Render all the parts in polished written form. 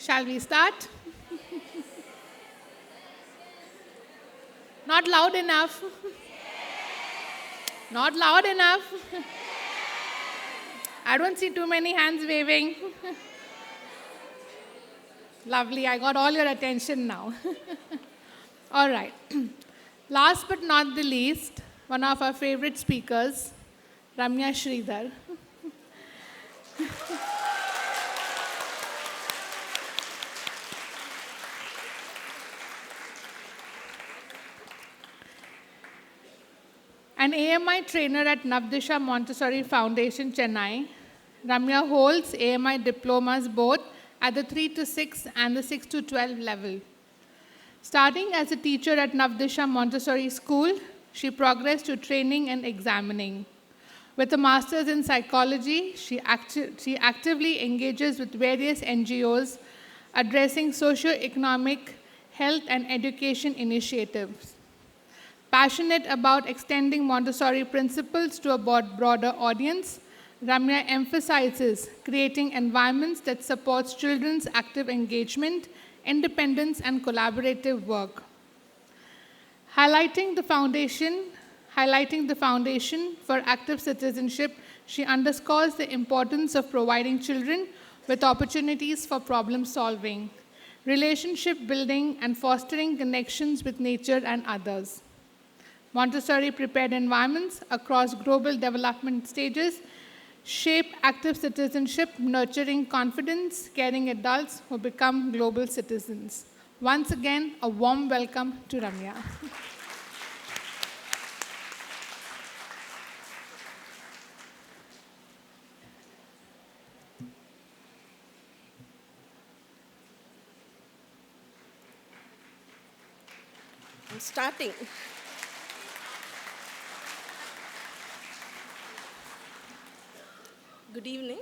Shall we start? Not loud enough. Not loud enough. I don't see too many hands waving. Lovely, I got all your attention now. All right. Last but not the least, one of our favorite speakers, Ramya Sridhar. An AMI trainer at Navdisha Montessori Foundation, Chennai, Ramya holds AMI diplomas both at the 3 to 6 and the 6 to 12 level. Starting as a teacher at Navdisha Montessori School, she progressed to training and examining. With a master's in psychology, she actively engages with various NGOs addressing socio-economic, health, and education initiatives. Passionate about extending Montessori principles to a broader audience, Ramya emphasizes creating environments that supports children's active engagement, independence, and collaborative work. Highlighting the foundation for active citizenship, she underscores the importance of providing children with opportunities for problem solving, relationship building, and fostering connections with nature and others. Montessori prepared environments across global development stages shape active citizenship, nurturing confidence, caring adults who become global citizens. Once again, a warm welcome to Ramya. I'm starting. Good evening.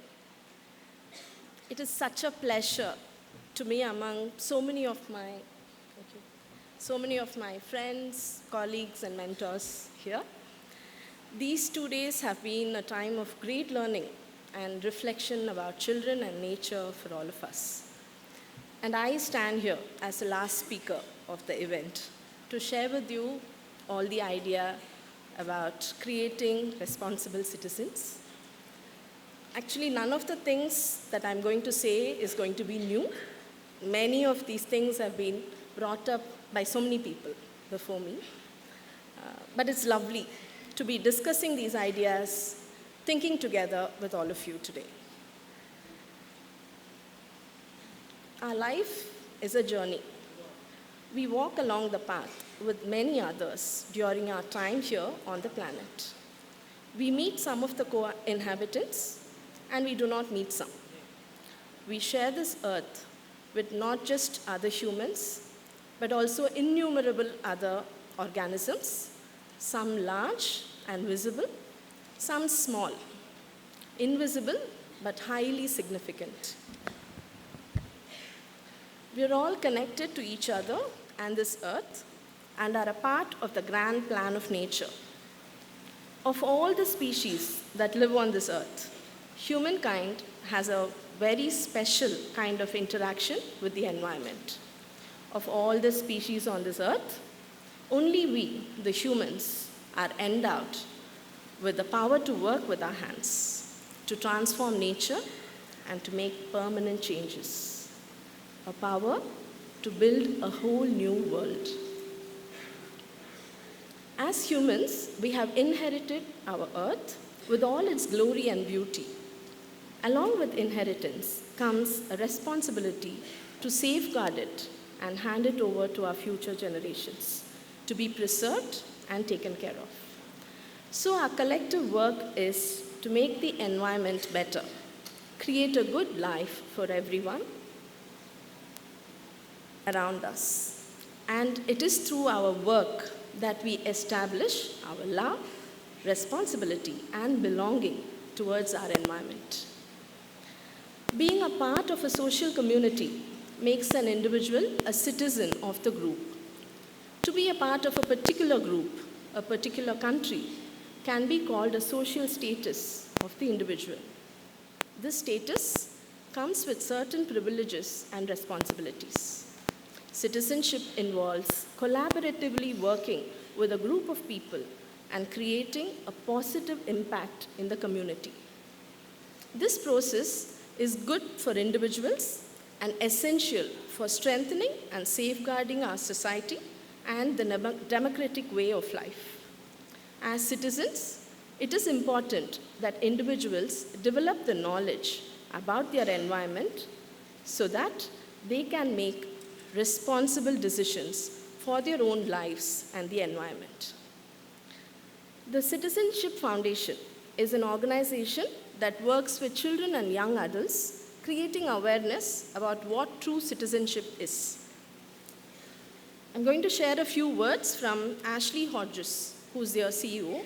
It is such a pleasure to be among so many of my friends, colleagues, and mentors here. These 2 days have been a time of great learning and reflection about children and nature for all of us. And I stand here as the last speaker of the event to share with you all the idea about creating responsible citizens. Actually, none of the things that I'm going to say is going to be new. Many of these things have been brought up by so many people before me. But it's lovely to be discussing these ideas, thinking together with all of you today. Our life is a journey. We walk along the path with many others during our time here on the planet. We meet some of the co-inhabitants, and we do not meet some. We share this earth with not just other humans, but also innumerable other organisms, some large and visible, some small, invisible but highly significant. We are all connected to each other and this earth and are a part of the grand plan of nature. Of all the species that live on this earth, humankind has a very special kind of interaction with the environment. Of all the species on this earth, only we, the humans, are endowed with the power to work with our hands, to transform nature and to make permanent changes. A power to build a whole new world. As humans, we have inherited our earth with all its glory and beauty. Along with inheritance comes a responsibility to safeguard it and hand it over to our future generations to be preserved and taken care of. So our collective work is to make the environment better, create a good life for everyone around us. And it is through our work that we establish our love, responsibility, and belonging towards our environment. Being a part of a social community makes an individual a citizen of the group. To be a part of a particular group, a particular country, can be called a social status of the individual. This status comes with certain privileges and responsibilities. Citizenship involves collaboratively working with a group of people and creating a positive impact in the community. This process is good for individuals and essential for strengthening and safeguarding our society and the democratic way of life. As citizens, it is important that individuals develop the knowledge about their environment so that they can make responsible decisions for their own lives and the environment. The Citizenship Foundation is an organization that works with children and young adults, creating awareness about what true citizenship is. I'm going to share a few words from Ashley Hodges, who's their CEO.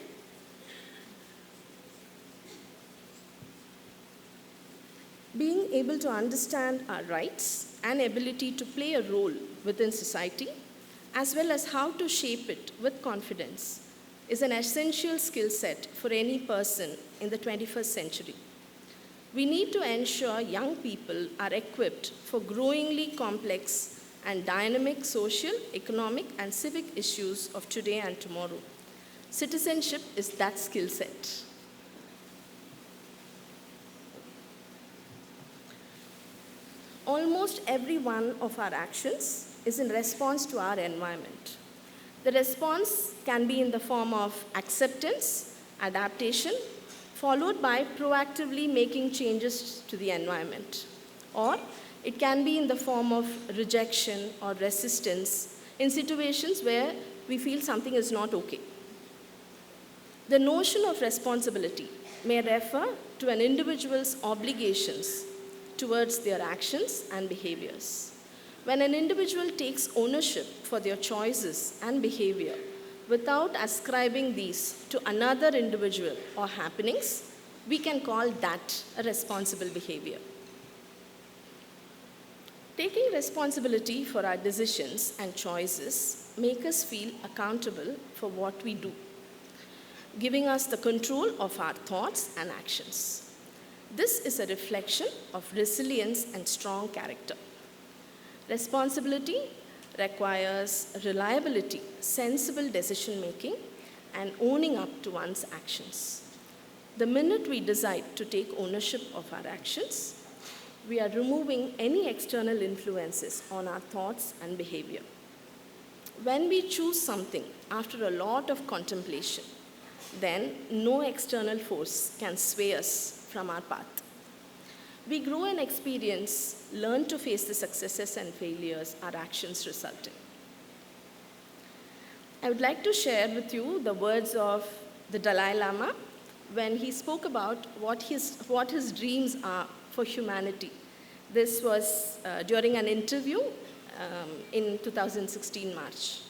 Being able to understand our rights and ability to play a role within society, as well as how to shape it with confidence, is an essential skill set for any person in the 21st century. We need to ensure young people are equipped for growingly complex and dynamic social, economic, and civic issues of today and tomorrow. Citizenship is that skill set. Almost every one of our actions is in response to our environment. The response can be in the form of acceptance, adaptation, followed by proactively making changes to the environment. Or it can be in the form of rejection or resistance in situations where we feel something is not okay. The notion of responsibility may refer to an individual's obligations towards their actions and behaviors. When an individual takes ownership for their choices and behavior without ascribing these to another individual or happenings, we can call that a responsible behavior. Taking responsibility for our decisions and choices make us feel accountable for what we do, giving us the control of our thoughts and actions. This is a reflection of resilience and strong character. Responsibility requires reliability, sensible decision making, and owning up to one's actions. The minute we decide to take ownership of our actions, we are removing any external influences on our thoughts and behavior. When we choose something after a lot of contemplation, then no external force can sway us from our path. We grow in experience, learn to face the successes and failures our actions result in. I would like to share with you the words of the Dalai Lama when he spoke about what his dreams are for humanity. This was during an interview in 2016 March.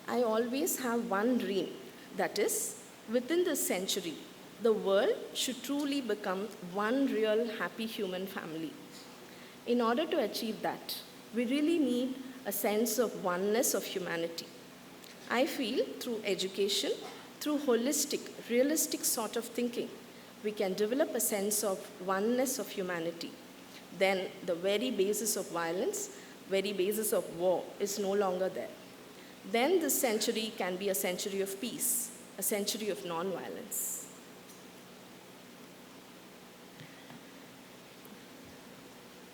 I always have one dream, that is, within this century, the world should truly become one real happy human family. In order to achieve that, we really need a sense of oneness of humanity. I feel through education, through holistic, realistic sort of thinking, we can develop a sense of oneness of humanity. Then the very basis of violence, very basis of war is no longer there. Then this century can be a century of peace, a century of non-violence.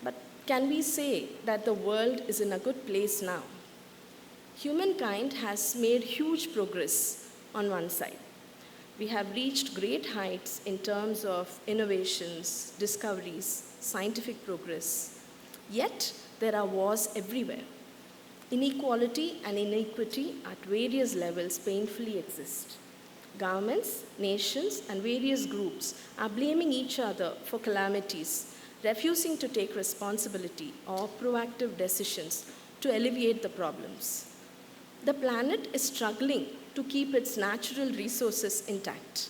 But can we say that the world is in a good place now? Humankind has made huge progress on one side. We have reached great heights in terms of innovations, discoveries, scientific progress. Yet, there are wars everywhere. Inequality and inequity at various levels painfully exist. Governments, nations, and various groups are blaming each other for calamities, refusing to take responsibility or proactive decisions to alleviate the problems. The planet is struggling to keep its natural resources intact.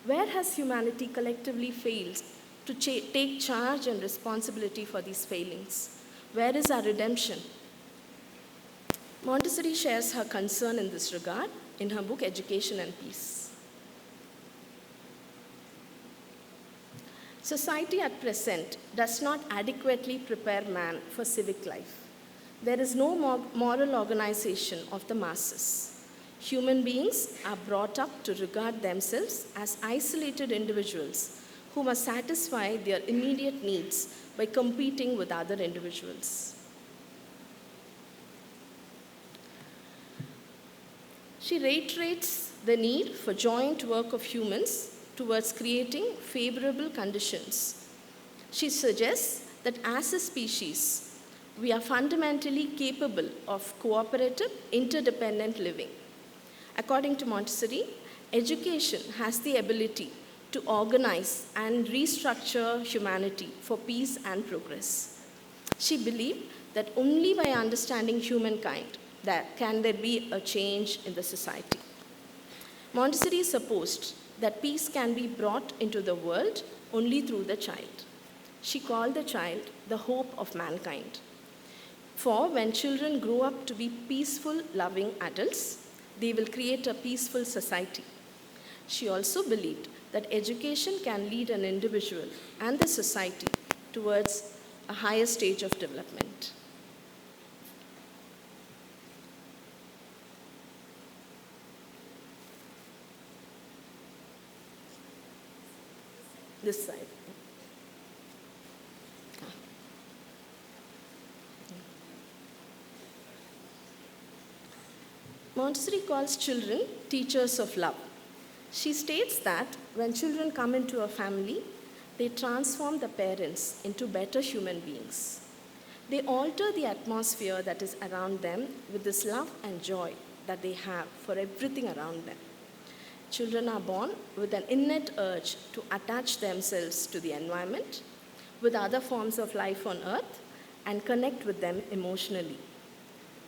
Where has humanity collectively failed to take charge and responsibility for these failings? Where is our redemption? Montessori shares her concern in this regard in her book Education and Peace. Society at present does not adequately prepare man for civic life. There is no moral organization of the masses. Human beings are brought up to regard themselves as isolated individuals who must satisfy their immediate needs by competing with other individuals. She reiterates the need for joint work of humans towards creating favorable conditions. She suggests that as a species, we are fundamentally capable of cooperative, interdependent living. According to Montessori, education has the ability to organize and restructure humanity for peace and progress. She believed that only by understanding humankind can there be a change in the society. Montessori supposed that peace can be brought into the world only through the child. She called the child the hope of mankind. For when children grow up to be peaceful, loving adults, they will create a peaceful society. She also believed that education can lead an individual and the society towards a higher stage of development. This side. Montessori calls children teachers of love. She states that when children come into a family, they transform the parents into better human beings. They alter the atmosphere that is around them with this love and joy that they have for everything around them. Children are born with an innate urge to attach themselves to the environment, with other forms of life on earth, and connect with them emotionally.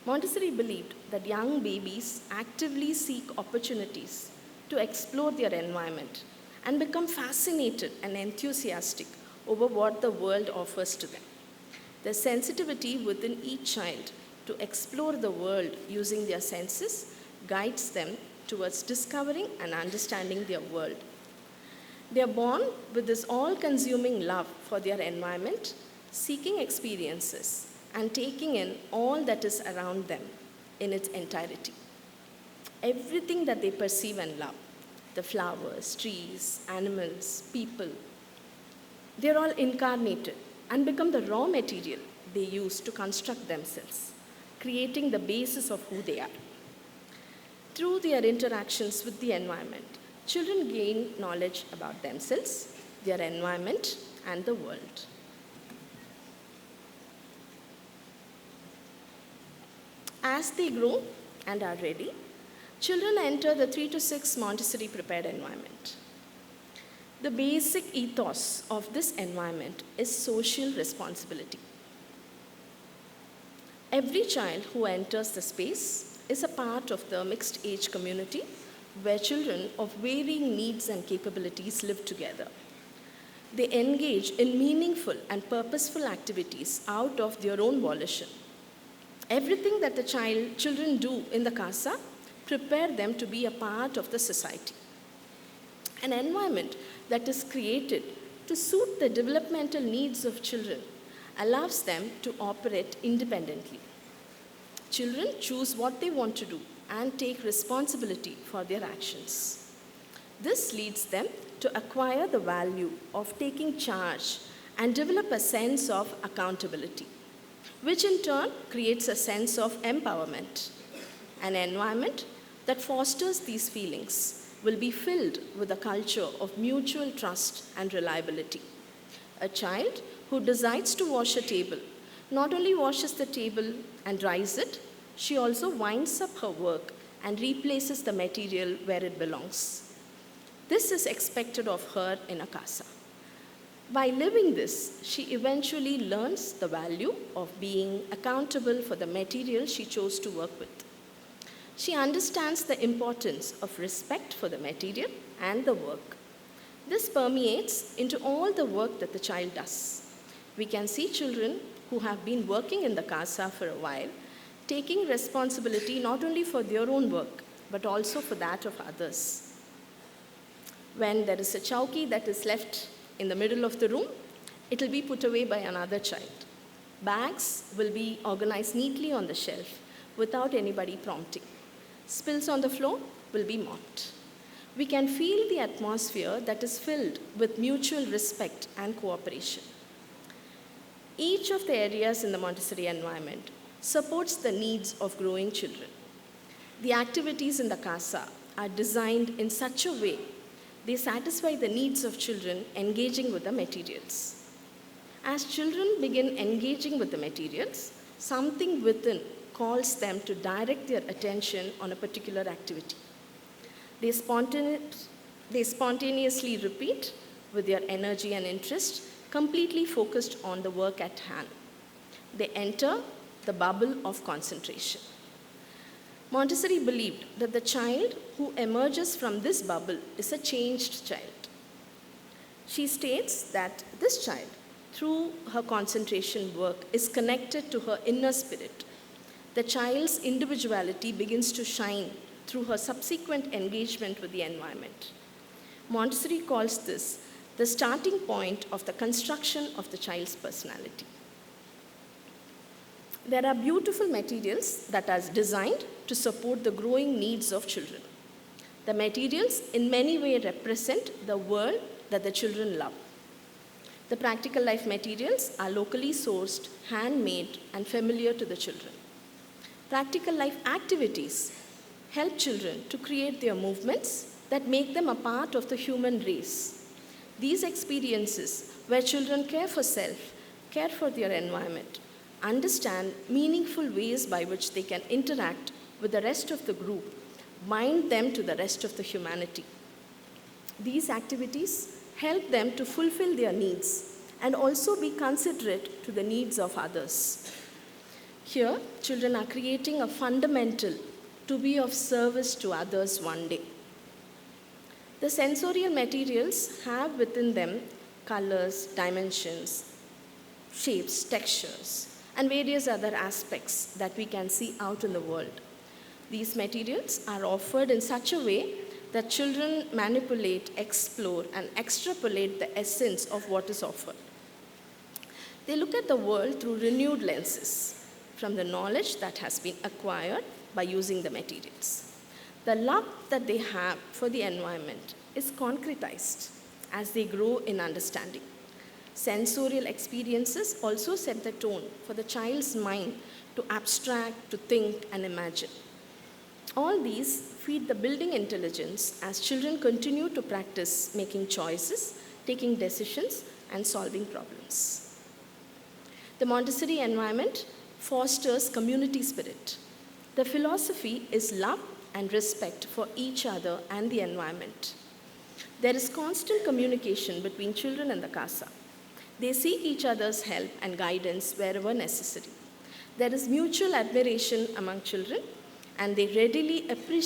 Montessori believed that young babies actively seek opportunities to explore their environment and become fascinated and enthusiastic over what the world offers to them. The sensitivity within each child to explore the world using their senses guides them towards discovering and understanding their world. They are born with this all-consuming love for their environment, seeking experiences and taking in all that is around them in its entirety. Everything that they perceive and love, the flowers, trees, animals, people, they're all incarnated and become the raw material they use to construct themselves, creating the basis of who they are. Through their interactions with the environment, children gain knowledge about themselves, their environment, and the world. As they grow and are ready, children enter the 3 to 6 Montessori prepared environment. The basic ethos of this environment is social responsibility. Every child who enters the space is a part of the mixed age community where children of varying needs and capabilities live together. They engage in meaningful and purposeful activities out of their own volition. Everything that the children do in the casa prepare them to be a part of the society. An environment that is created to suit the developmental needs of children allows them to operate independently. Children choose what they want to do and take responsibility for their actions. This leads them to acquire the value of taking charge and develop a sense of accountability, which in turn creates a sense of empowerment. An environment that fosters these feelings will be filled with a culture of mutual trust and reliability. A child who decides to wash a table not only washes the table and dries it, she also winds up her work and replaces the material where it belongs. This is expected of her in a casa. By living this, she eventually learns the value of being accountable for the material she chose to work with. She understands the importance of respect for the material and the work. This permeates into all the work that the child does. We can see children who have been working in the casa for a while, taking responsibility not only for their own work, but also for that of others. When there is a chowki that is left in the middle of the room, it will be put away by another child. Bags will be organized neatly on the shelf without anybody prompting. Spills on the floor will be mopped. We can feel the atmosphere that is filled with mutual respect and cooperation. Each of the areas in the Montessori environment supports the needs of growing children. The activities in the CASA are designed in such a way they satisfy the needs of children engaging with the materials. As children begin engaging with the materials, something within calls them to direct their attention on a particular activity. They spontaneously repeat with their energy and interest, completely focused on the work at hand. They enter the bubble of concentration. Montessori believed that the child who emerges from this bubble is a changed child. She states that this child, through her concentration work, is connected to her inner spirit. The child's individuality begins to shine through her subsequent engagement with the environment. Montessori calls this the starting point of the construction of the child's personality. There are beautiful materials that are designed to support the growing needs of children. The materials in many ways represent the world that the children love. The practical life materials are locally sourced, handmade, and familiar to the children. Practical life activities help children to create their movements that make them a part of the human race. These experiences, where children care for self, care for their environment, understand meaningful ways by which they can interact with the rest of the group, bind them to the rest of the humanity. These activities help them to fulfill their needs and also be considerate to the needs of others. Here, children are creating a fundamental to be of service to others one day. The sensorial materials have within them colors, dimensions, shapes, textures, and various other aspects that we can see out in the world. These materials are offered in such a way that children manipulate, explore, and extrapolate the essence of what is offered. They look at the world through renewed lenses from the knowledge that has been acquired by using the materials. The love that they have for the environment is concretized as they grow in understanding. Sensorial experiences also set the tone for the child's mind to abstract, to think, and imagine. All these feed the building intelligence as children continue to practice making choices, taking decisions, and solving problems. The Montessori environment fosters community spirit. The philosophy is love and respect for each other and the environment. There is constant communication between children and the CASA. They seek each other's help and guidance wherever necessary. There is mutual admiration among children, and they readily appreciate